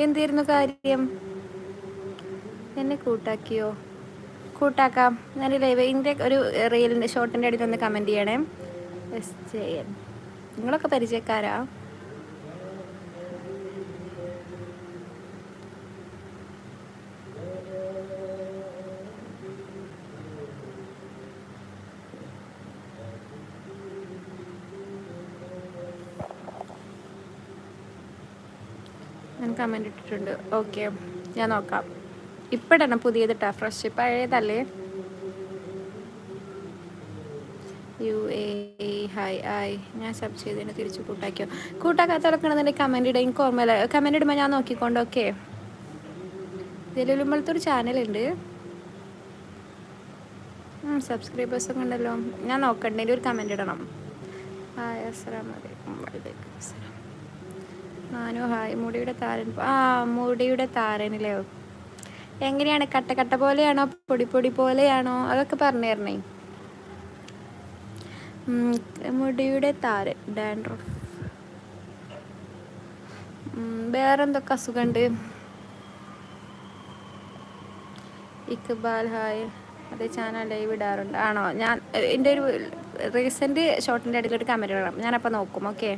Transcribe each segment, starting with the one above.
എന്തായിരുന്നു കാര്യം? എന്നെ കൂട്ടാക്കിയോ? കൂട്ടാക്കാം. ഞാൻ ലൈവ് ഇതിൻ്റെ ഒരു റീലിൻ്റെ ഷോർട്ടിൻ്റെ അടിയിൽ ഒന്ന് കമൻറ്റ് ചെയ്യണേ. SJN നിങ്ങളൊക്കെ പരിചയക്കാരാ? ഞാൻ കമൻറ്റ് ഇട്ടിട്ടുണ്ട്. ഓക്കെ, ഞാൻ നോക്കാം. ഇപ്പോഴാണ് പുതിയത് ഇട്ടാ, ഫ്രഷ്, പഴയതല്ലേ. UAE hi. ഞാൻ സബ് ചെയ്തതിന് തിരിച്ച് കൂട്ടാക്കിയോ? കൂട്ടാക്കാത്തവരൊക്കെയാണെന്നുണ്ടെങ്കിൽ കമൻറ്റ് ഇടുക. എനിക്ക് ഓർമ്മയില്ല. കമൻറ്റ് ഇടുമ്പോൾ ഞാൻ നോക്കിക്കൊണ്ട്. ഓക്കെ, ജലൂലുമ്പളത്തൊരു ചാനലുണ്ട്. സബ്സ്ക്രൈബേഴ്സൊക്കെ ഉണ്ടല്ലോ. ഞാൻ നോക്കണ്ടേ, ഒരു കമൻറ്റ് ഇടണം. ഹായ്, അസ്സലാമലൈക്കും. വലൈക്കും അസ്സലാം. നാനു ഹായ്. മുടിയുടെ താരനിലോ എങ്ങനെയാണ്? കട്ട പോലെയാണോ, പൊടി പോലെയാണോ? അതൊക്കെ പറഞ്ഞു തരണേ. മുടിയുടെ താരൻ, ഡാൻഡ്രഫ്. വേറെന്തൊക്കെ അസുഖമുണ്ട്? ഇക്ബാൽ ഹായ്. അതേ ചാനൽ ലൈവ് ഇടാറുണ്ട് ആണോ? ഞാൻ എൻ്റെ ഒരു റീസെൻറ്റ് ഷോർട്ടിൻ്റെ ഇടയിലൊരു കമൻറ്റ് ഇടണം, ഞാനപ്പോൾ നോക്കും. ഓക്കെ,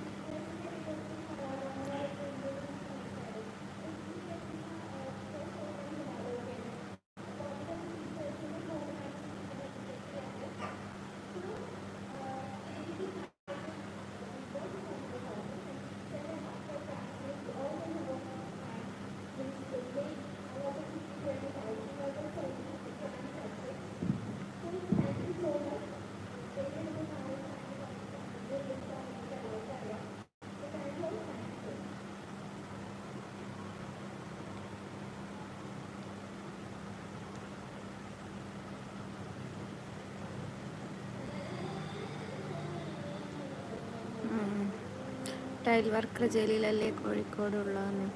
ടൈൽ വർക്കർ ജലീലല്ലേ കോഴിക്കോടുള്ളതെന്ന്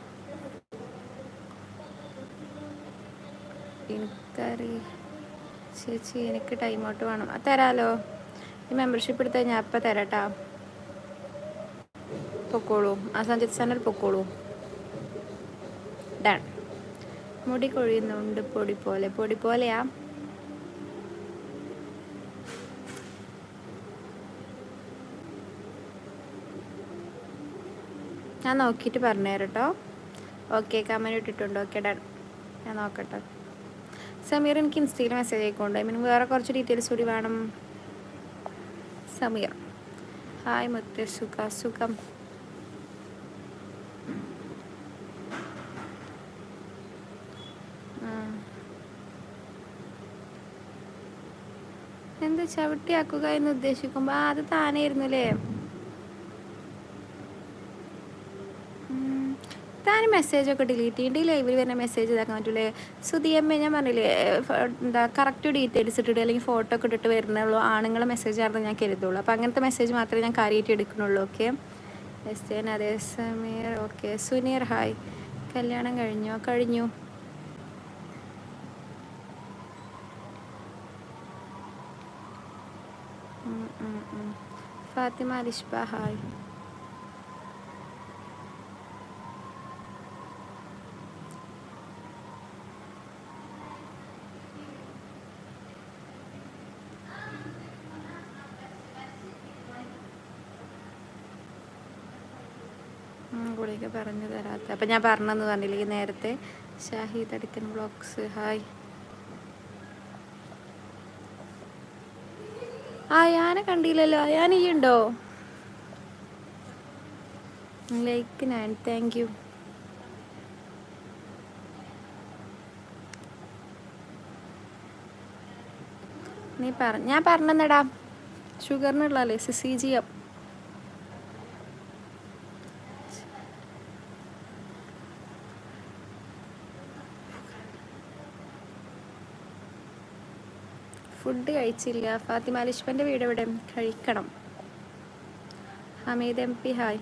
എനിക്കറിയാം ചേച്ചി. എനിക്ക് ടൈം ഔട്ട് വേണം. തരാമല്ലോ. ഈ മെമ്പർഷിപ്പ് എടുത്താൽ ഞാൻ അപ്പം തരാട്ടാ. പൊക്കോളൂ. ആ സഞ്ജിത് ചാനൽ പൊക്കോളൂ. ഡൺ. മുടി കൊഴിയുന്നുണ്ട് പൊടി പോലെയാ? ഞാൻ നോക്കിയിട്ട് പറഞ്ഞുതരാം കേട്ടോ. ഓക്കെ, കമൻറ്റ് ഇട്ടിട്ടുണ്ട്. Okay, done. ഞാൻ നോക്കട്ടെ. സമീർ, എനിക്ക് ഇൻസ്റ്റയിൽ മെസ്സേജ് ആയിക്കൊണ്ട് വേറെ കുറച്ച് ഡീറ്റെയിൽസ് കൂടി വേണം. സമീർ ഹായ്. മുത്തേ സുഖം. എന്താ ചവിട്ടിയാക്കുക എന്ന് ഉദ്ദേശിക്കുമ്പോൾ അത് താനായിരുന്നല്ലേ? താൻ മെസ്സേജൊക്കെ ഡിലീറ്റ് ചെയ്യേണ്ടി ലൈവിൽ വരുന്ന മെസ്സേജ് ഇതാക്കാൻ പറ്റൂലേ? സുധിയമ്മ, ഞാൻ പറഞ്ഞില്ലേ എന്താ കറക്റ്റ് ഡീറ്റെയിൽസ് ഇട്ടിട്ട് അല്ലെങ്കിൽ ഫോട്ടോ ഒക്കെ ഇട്ടിട്ട് വരുന്നുള്ളൂ. ആണുങ്ങളെ മെസ്സേജ് ആണെന്ന് ഞാൻ കരുതുള്ളൂ. അപ്പോൾ അങ്ങനത്തെ മെസ്സേജ് മാത്രമേ ഞാൻ കാര്യമായിട്ട് എടുക്കുന്നുള്ളൂ. ഓക്കെ, SJN അതേ സമീർ. Okay, Suneer hi. കല്യാണം കഴിഞ്ഞു. ഫാത്തിമ ലിഷ്ബ ഹായ്. ഗുളിക പറഞ്ഞു തരാത്ത അപ്പം ഞാൻ പറഞ്ഞെന്ന് പറഞ്ഞില്ലേ നേരത്തെ. ഷാഹിദ് അടിക്കൻ ബ്ലോഗ്സ് ഹായ്. അയാനെ കണ്ടില്ലല്ലോ. അയാൻ ഈ ഉണ്ടോ? ലൈക്ക് 9. Thank you. ഞാൻ പറഞ്ഞെന്നടാ. ഷുഗറിനുള്ളല്ലേ CGM. ഫുഡ് കഴിച്ചില്ല. ഫാത്തിമ ലിഷ്ബൻ്റെ വീട് എവിടെ? കഴിക്കണം. Hameed MP hi.